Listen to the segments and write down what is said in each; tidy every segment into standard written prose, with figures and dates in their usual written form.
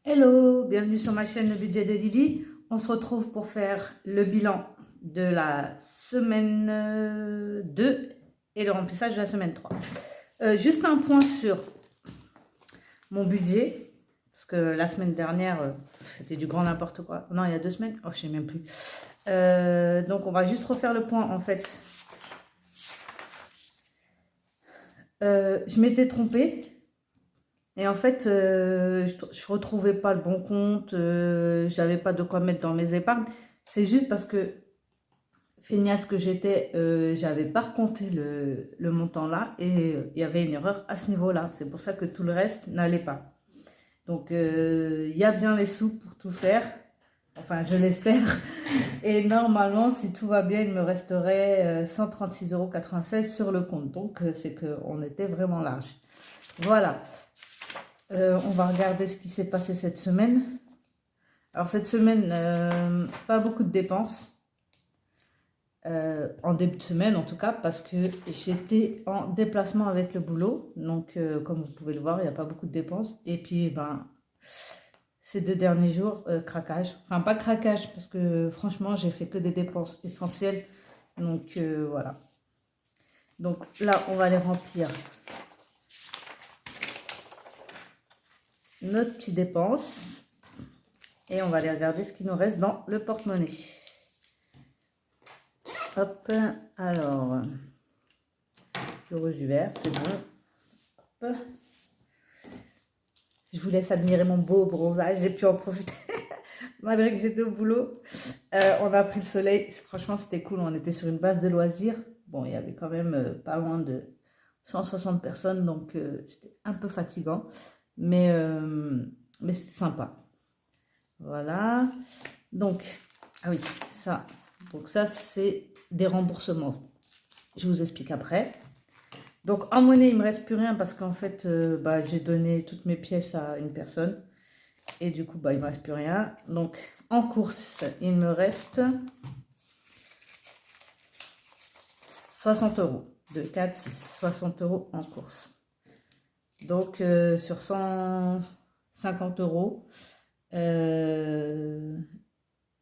Hello, bienvenue sur ma chaîne Le Budget de Lily. On se retrouve pour faire le bilan de la semaine 2 et le remplissage de la semaine 3. Juste un point sur mon budget, parce que la semaine dernière, c'était du grand n'importe quoi. Non, il y a 2 semaines, oh, je sais même plus. Donc, on va juste refaire le point en fait. Je m'étais trompée. Et en fait, je retrouvais pas le bon compte, j'avais pas de quoi mettre dans mes épargnes. C'est juste parce que, feignasse que j'étais, j'avais pas recompté le montant là et il y avait une erreur à ce niveau-là. C'est pour ça que tout le reste n'allait pas. Donc, il y a bien les sous pour tout faire. Enfin, je l'espère. Et normalement, si tout va bien, il me resterait 136,96 € sur le compte. Donc, c'est qu'on était vraiment large. Voilà. On va regarder ce qui s'est passé cette semaine. Alors cette semaine, pas beaucoup de dépenses. En début de semaine en tout cas, parce que j'étais en déplacement avec le boulot. Donc comme vous pouvez le voir, il n'y a pas beaucoup de dépenses. Et puis ces 2 derniers jours, craquage. Enfin pas craquage, parce que franchement j'ai fait que des dépenses essentielles. Donc voilà. Donc là on va les remplir. Notre petite dépense et on va aller regarder ce qui nous reste dans le porte-monnaie. Hop, alors, le rouge du vert, c'est bon. Hop. Je vous laisse admirer mon beau bronzage, j'ai pu en profiter malgré que j'étais au boulot. On a pris le soleil, franchement c'était cool, on était sur une base de loisirs. Bon, il y avait quand même pas loin de 160 personnes, donc c'était un peu fatigant, mais c'était sympa. Voilà, donc, ah oui, ça, donc ça c'est des remboursements. Je vous explique après. Donc en monnaie, il ne me reste plus rien parce qu'en fait, j'ai donné toutes mes pièces à une personne. Et du coup, il ne me reste plus rien. Donc en course, il me reste 60 €. 2, 4, 6, 60 € en course. Donc sur 150 €,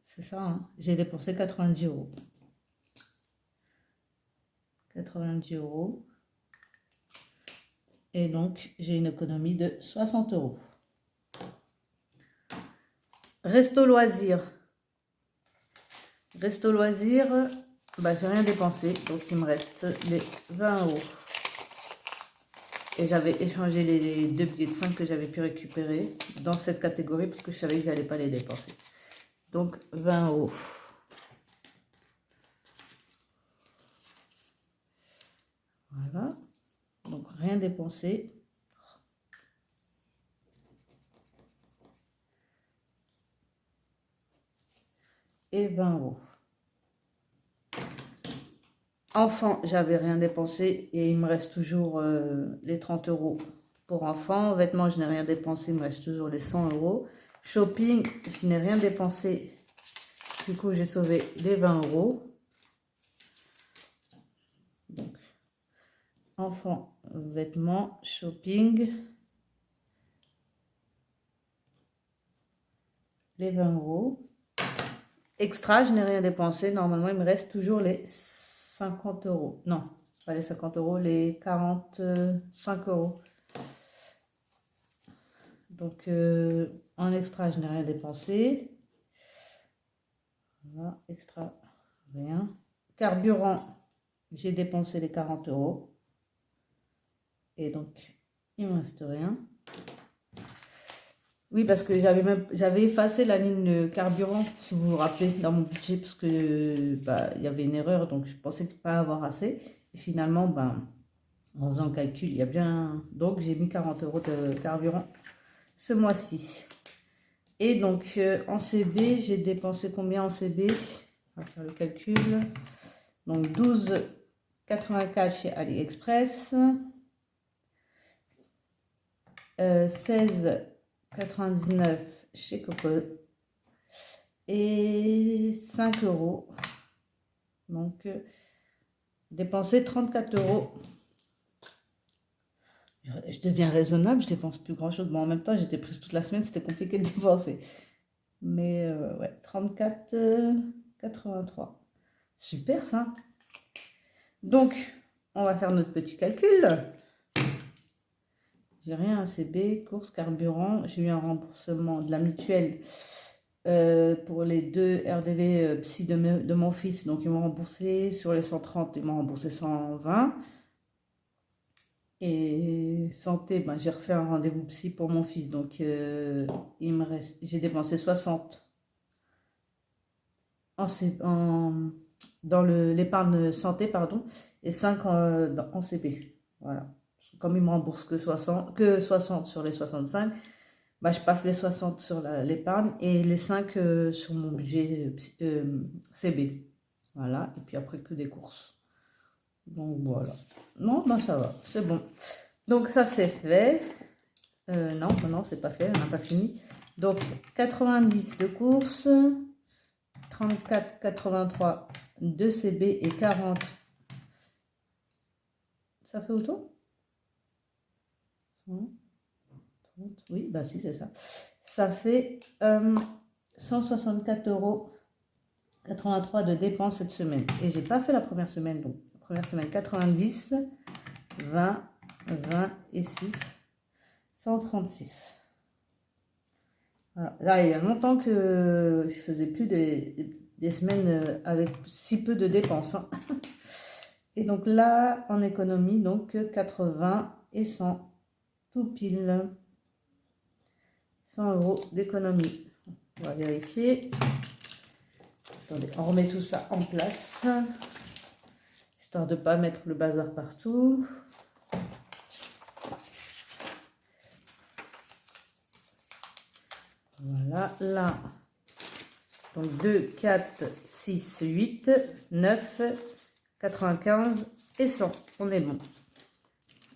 c'est ça, hein, j'ai dépensé 90 €. 90 €. Et donc, j'ai une économie de 60 €. Resto loisir. Resto loisir, j'ai rien dépensé. Donc, il me reste les 20 €. Et j'avais échangé les 2 billets de 5 que j'avais pu récupérer dans cette catégorie parce que je savais que j'allais pas les dépenser. Donc, 20 €. Voilà. Donc, rien dépensé. Et 20 €. Enfant, j'avais rien dépensé et il me reste toujours les 30 € pour enfants. Vêtements, je n'ai rien dépensé, il me reste toujours les 100 €. Shopping, je n'ai rien dépensé. Du coup, j'ai sauvé les 20 €. Donc, enfants, vêtements, shopping, les 20 €. Extra, je n'ai rien dépensé. Normalement, il me reste toujours les 50 €. Non, pas les 50 €, les 45 €. Donc, en extra, je n'ai rien dépensé. Voilà, extra, rien. Carburant, j'ai dépensé les 40 €. Et donc, il ne me reste rien. Oui, parce que j'avais effacé la ligne de carburant, si vous vous rappelez, dans mon budget, parce que il y avait une erreur, donc je pensais pas avoir assez. Et finalement, en faisant le calcul, il y a bien... Donc, j'ai mis 40 € de carburant ce mois-ci. Et donc, en CB, j'ai dépensé combien en CB? On va faire le calcul. Donc, 12,84 chez AliExpress. 16,99 chez Coco. Et 5 €. Donc, dépenser 34 € Je deviens raisonnable, je dépense plus grand-chose. Bon, en même temps, j'étais prise toute la semaine, c'était compliqué de dépenser. Mais ouais, 34, 83. Super ça. Donc, on va faire notre petit calcul. J'ai rien à CB, course, carburant. J'ai eu un remboursement de la mutuelle pour les 2 RDV psy de mon fils. Donc, ils m'ont remboursé sur les 130, ils m'ont remboursé 120. Et santé, ben, j'ai refait un rendez-vous psy pour mon fils. Donc, il me reste, j'ai dépensé 60 dans l'épargne santé, pardon, et 5 en CP. Voilà. Comme il me rembourse que 60 sur les 65, bah, je passe les 60 sur l'épargne et les 5 sur mon budget CB. Voilà. Et puis après, que des courses. Donc voilà. Non, ben ça va, c'est bon. Donc ça, c'est fait. Non, non, c'est pas fait, on n'a pas fini. Donc 90 de courses, 34, 83 de CB et 40. Ça fait autant? Oui, bah si, c'est ça. Ça fait 164,83 € de dépenses cette semaine. Et j'ai pas fait la première semaine, donc la première semaine 90, 20, 20 et 6, 136. Voilà. Là, il y a longtemps que je faisais plus des semaines avec si peu de dépenses, hein. Et donc là, en économie, donc 80 et 100, tout pile. 100 € d'économie. On va vérifier. Attendez, on remet tout ça en place, histoire de ne pas mettre le bazar partout. Voilà, là. Donc 2, 4, 6, 8, 9, 95 et 100. On est bon.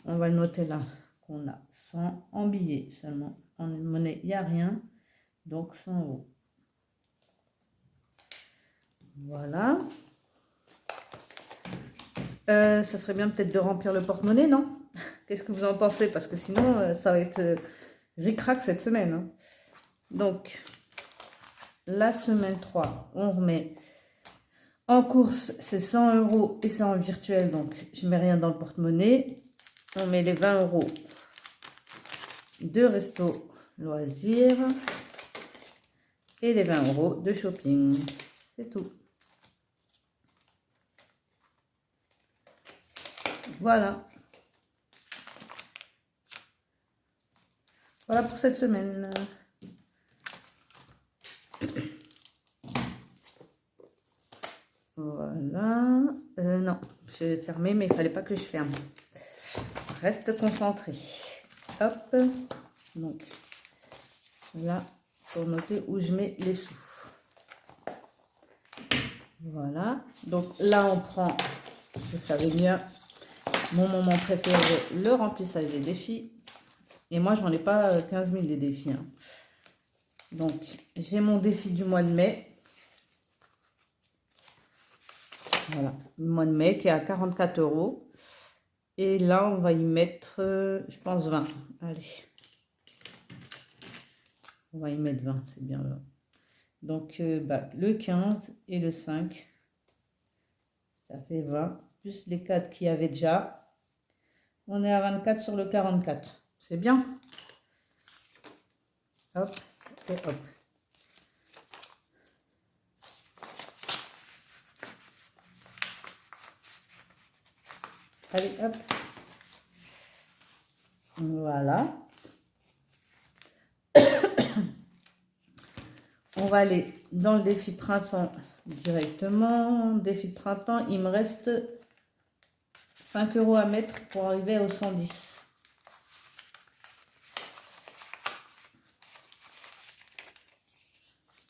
On va le noter là, qu'on a 100 en billets seulement. En monnaie, il n'y a rien. Donc 100 €. Voilà. Ça serait bien peut-être de remplir le porte-monnaie, non? Qu'est-ce que vous en pensez? Parce que sinon, ça va être ric-rac cette semaine, hein. Donc, la semaine 3, on remet en course, c'est 100 € et c'est en virtuel, donc je mets rien dans le porte-monnaie. On met les 20 € de resto loisirs et les 20 € de shopping. C'est tout. Voilà. Voilà pour cette semaine. Voilà. Non, j'ai fermé, mais il fallait pas que je ferme. Reste concentré. Hop. Donc, là, pour noter où je mets les sous. Voilà. Donc là, on prend, vous savez bien, mon moment préféré, le remplissage des défis. Et moi, j'en ai pas 15 000 des défis, hein. Donc, j'ai mon défi du mois de mai. Voilà, le mois de mai qui est à 44 €. Et là, on va y mettre, je pense, 20. Allez. On va y mettre 20, c'est bien là. Donc, bah, le 15 et le 5, ça fait 20. Plus les 4 qu'il y avait déjà. On est à 24 sur le 44. C'est bien. Hop et hop. Allez, hop. Voilà. On va aller dans le défi printemps directement. Défi de printemps, il me reste 5 € à mettre pour arriver aux 110.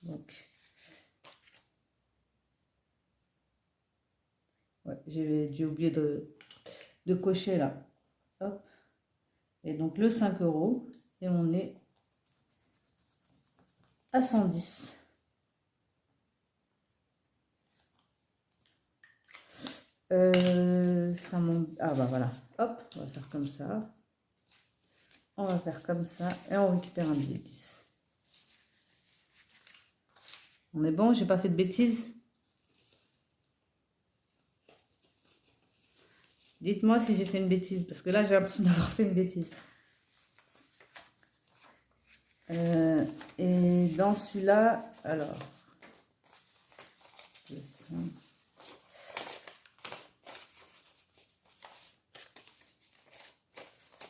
Donc, ouais, j'ai dû oublier de cocher là. Hop. Et donc le 5 € et on est à 110. Ça monte. Ah bah voilà. Hop, on va faire comme ça. On va faire comme ça et on récupère un billet 10. On est bon, j'ai pas fait de bêtises. Dites-moi si j'ai fait une bêtise, parce que là, j'ai l'impression d'avoir fait une bêtise. Et dans celui-là, alors, il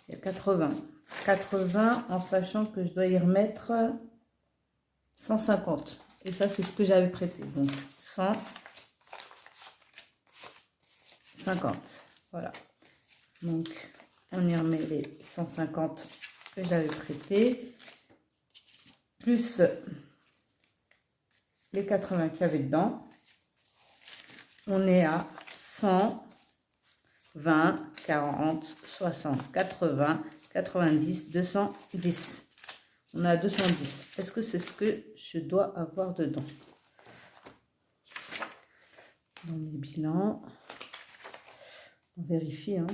y a 80. 80 en sachant que je dois y remettre 150. Et ça, c'est ce que j'avais prêté. Donc, 150. Voilà. Donc, on y remet les 150 que j'avais prêtés. Plus les 80 qu'il y avait dedans. On est à 100, 20, 40, 60, 80, 90, 210. On a 210. Est-ce que c'est ce que je dois avoir dedans? Dans mes bilans. On vérifie. Hein.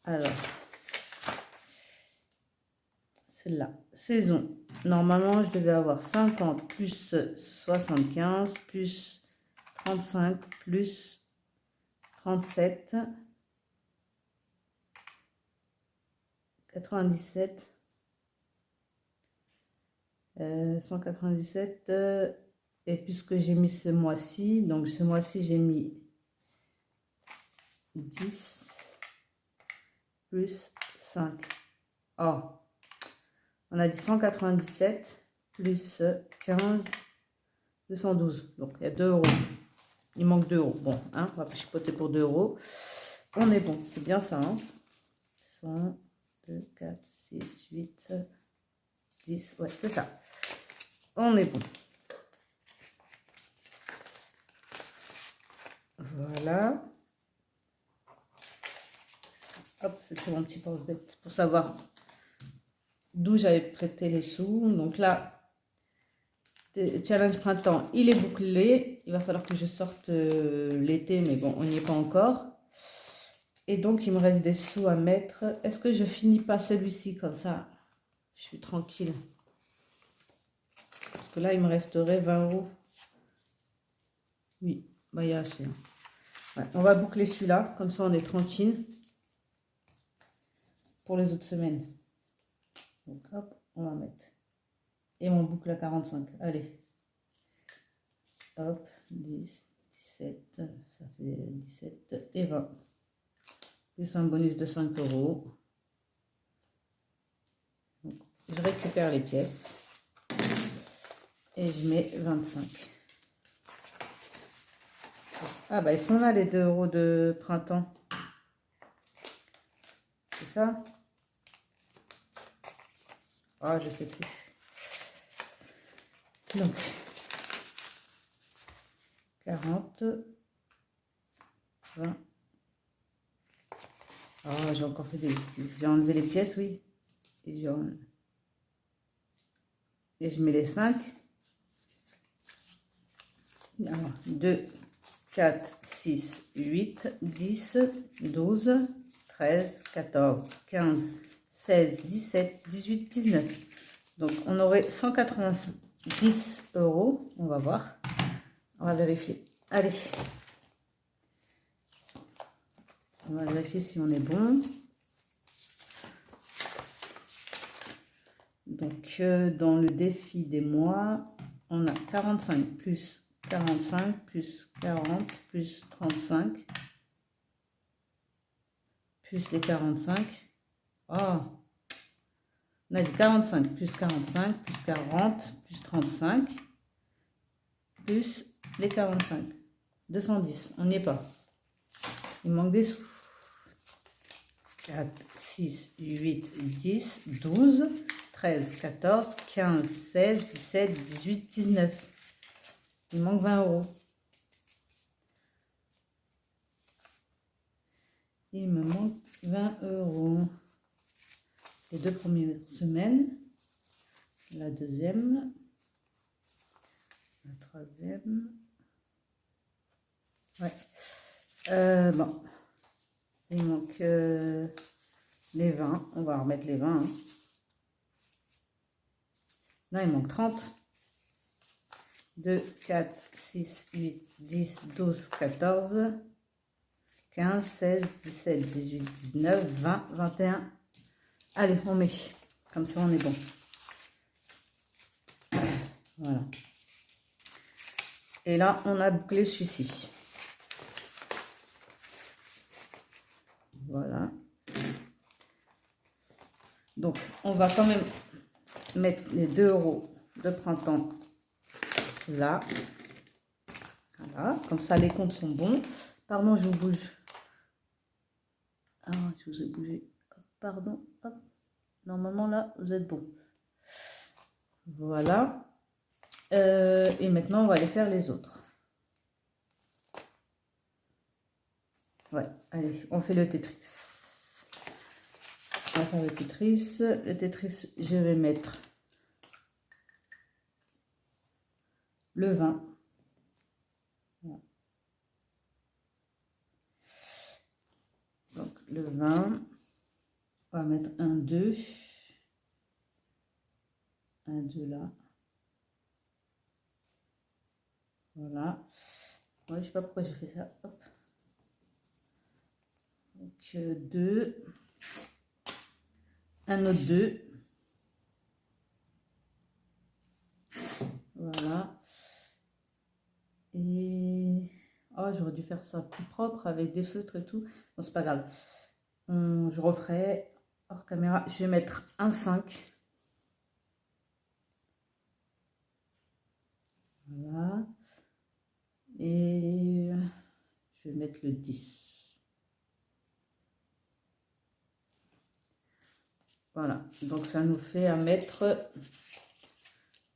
Alors, celle-là, saison. Normalement, je devais avoir 50 plus 75 plus 35 plus 37, 97, 197, et puisque j'ai mis ce mois-ci, donc ce mois-ci j'ai mis 10 plus 5. Oh, on a dit 197 plus 15, 212. Donc il y a 2 euros. Il manque 2 euros. Bon, hein, on va chipoter pour 2 euros. On est bon, c'est bien ça. Hein. 100, 2, 4, 6, 8, 10. Ouais, c'est ça. On est bon. Voilà. Hop, c'était mon petit pense-bête pour savoir d'où j'avais prêté les sous. Donc là, challenge printemps, il est bouclé. Il va falloir que je sorte l'été, mais bon, on n'y est pas encore. Et donc, il me reste des sous à mettre. Est-ce que je finis pas celui-ci comme ça? Je suis tranquille. Parce que là, il me resterait 20 euros. Oui, bah, il y a assez. Ouais, on va boucler celui-là. Comme ça, on est tranquille. Pour les autres semaines. Donc, hop, on va mettre. Et on boucle à 45. Allez. Hop, 10, 17. Ça fait 17 et 20. Plus un bonus de 5 euros. Donc, je récupère les pièces. Et je mets 25. Ah bah ils sont là les 2 euros de printemps. C'est ça? Ah, je sais plus. Donc 40, 20. Ah, j'ai encore fait des bêtises. J'ai enlevé les pièces, oui. Et je mets les 5. Alors, 2, 4, 6, 8, 10, 12, 13, 14, 15, 16, 17, 18, 19. Donc, on aurait 190 euros. On va voir. On va vérifier. Allez. On va vérifier si on est bon. Donc, dans le défi des mois, on a 45 plus 45 plus 40 plus 35 plus les 45. Oh, on a dit 45 plus 45 plus 40 plus 35 plus les 45. 210, on n'y est pas. Il manque des sous. 4, 6, 8, 10, 12, 13, 14, 15, 16, 17, 18, 19. Il manque 20 euros. Il me manque 20 euros. Les 2 premières semaines. La deuxième. La troisième. Ouais. Bon. Il manque les 20. On va remettre les 20. Hein. Non, il manque 30. 2, 4, 6, 8, 10, 12, 14, 15, 16, 17, 18, 19, 20, 21. Allez, on met. Comme ça, on est bon. Voilà. Et là, on a bouclé celui-ci. Voilà. Donc, on va quand même mettre les 2 € de printemps là. Voilà. Comme ça, les comptes sont bons. Pardon, je vous bouge. Ah, je vous ai bougé. Pardon. Hop. Normalement, là, vous êtes bon. Voilà. Et maintenant, on va aller faire les autres. Ouais, allez, on fait le Tetris. On va faire le Tetris. Le Tetris, je vais mettre le 20. Voilà. Donc, le 20. On va mettre un 2. Un 2 là. Voilà. Ouais, je sais pas pourquoi j'ai fait ça. Hop. Donc, 2. Un autre 2. Voilà. Et... oh, j'aurais dû faire ça plus propre avec des feutres et tout. Bon, c'est pas grave. Je referai hors caméra. Je vais mettre un 5. Voilà. Et je vais mettre le 10. Voilà. Donc, ça nous fait à mettre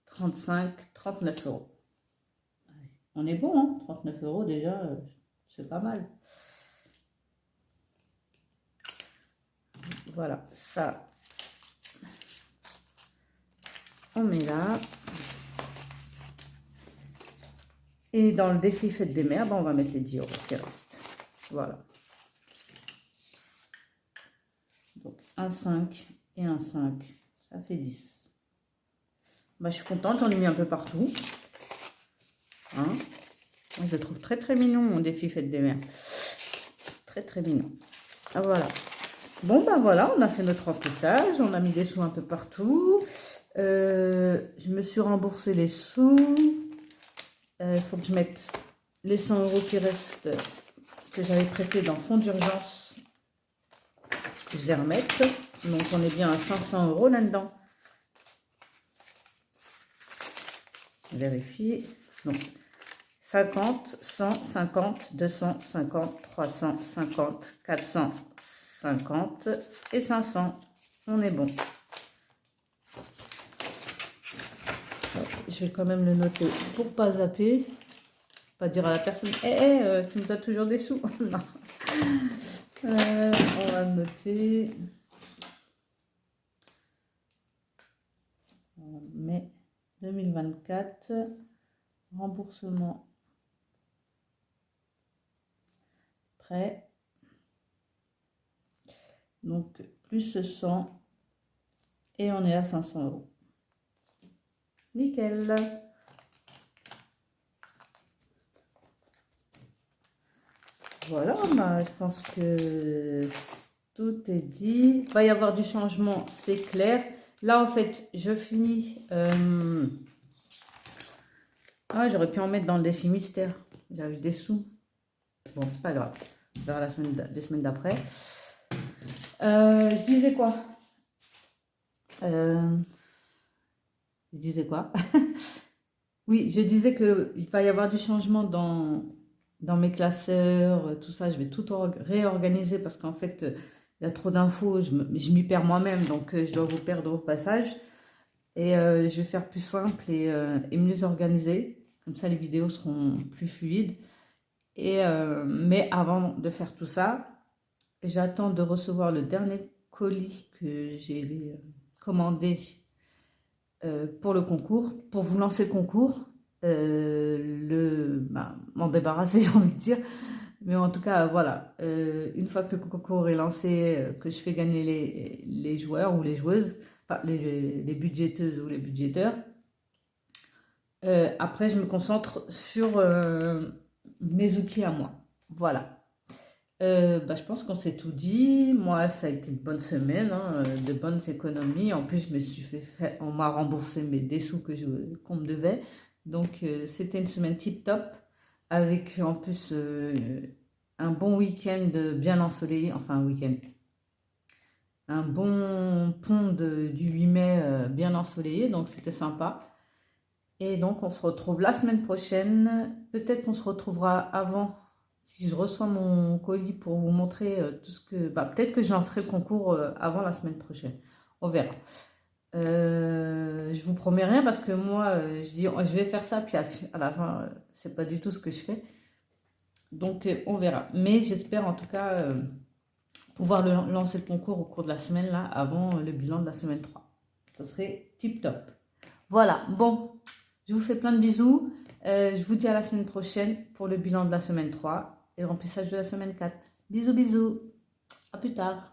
35, 39 €. On est bon, hein, 39 € déjà, c'est pas mal. Voilà, ça, on met là. Et dans le défi Fête des Mères, ben, on va mettre les 10 € qui restent. Voilà. Donc, un 5 et un 5, ça fait 10. Ben, je suis contente, j'en ai mis un peu partout. Hein? Moi, je le trouve très très mignon, mon défi Fête des Mères. Très très mignon. Ah, voilà. Bon, ben voilà, on a fait notre remplissage. On a mis des sous un peu partout. Je me suis remboursé les sous. Il faut que je mette les 100 € qui restent, que j'avais prêté dans le fonds d'urgence. Je les remette. Donc, on est bien à 500 € là-dedans. Vérifier. Donc, 50, 150, 250, 350, 450 et 500. On est bon. Je vais quand même le noter pour pas zapper. Pas dire à la personne, tu me dois toujours des sous. Non. On va noter. Mai 2024. Remboursement. Prêt. Donc, plus 100. Et on est à 500 €. Nickel. Voilà, bah, je pense que tout est dit. Il va y avoir du changement, c'est clair. Là, en fait, je finis. Ah, j'aurais pu en mettre dans le défi mystère. J'avais des sous. Bon, c'est pas grave. On verra les semaines d'après. Je disais quoi? Je disais quoi? Oui, je disais qu'il va y avoir du changement dans mes classeurs, tout ça. Je vais tout réorganiser parce qu'en fait, il y a trop d'infos. Je m'y perds moi-même, donc je dois vous perdre au passage. Et je vais faire plus simple et mieux organisé. Comme ça, les vidéos seront plus fluides. Mais avant de faire tout ça, j'attends de recevoir le dernier colis que j'ai commandé pour le concours, pour vous lancer le concours, m'en débarrasser, j'ai envie de dire. Mais en tout cas, voilà. Une fois que le concours est lancé, que je fais gagner les joueurs ou les joueuses, enfin les budgéteuses ou les budgéteurs, après, je me concentre sur mes outils à moi. Voilà. Bah, je pense qu'on s'est tout dit. Moi, ça a été une bonne semaine, hein, de bonnes économies. En plus, je me suis on m'a remboursé des sous qu'on me devait. Donc, c'était une semaine tip-top, avec en plus un bon week-end bien ensoleillé. Enfin, un week-end. Un bon pont du 8 mai bien ensoleillé. Donc, c'était sympa. Et donc, on se retrouve la semaine prochaine. Peut-être qu'on se retrouvera avant, si je reçois mon colis, pour vous montrer tout ce que... Bah, peut-être que je lancerai le concours avant la semaine prochaine. On verra. Je vous promets rien parce que moi, je dis, oh, je vais faire ça, puis à la fin, c'est pas du tout ce que je fais. Donc, on verra. Mais j'espère en tout cas pouvoir lancer le concours au cours de la semaine, là, avant le bilan de la semaine 3. Ça serait tip top. Voilà, bon, je vous fais plein de bisous. Je vous dis à la semaine prochaine pour le bilan de la semaine 3 et le remplissage de la semaine 4. Bisous, bisous. À plus tard.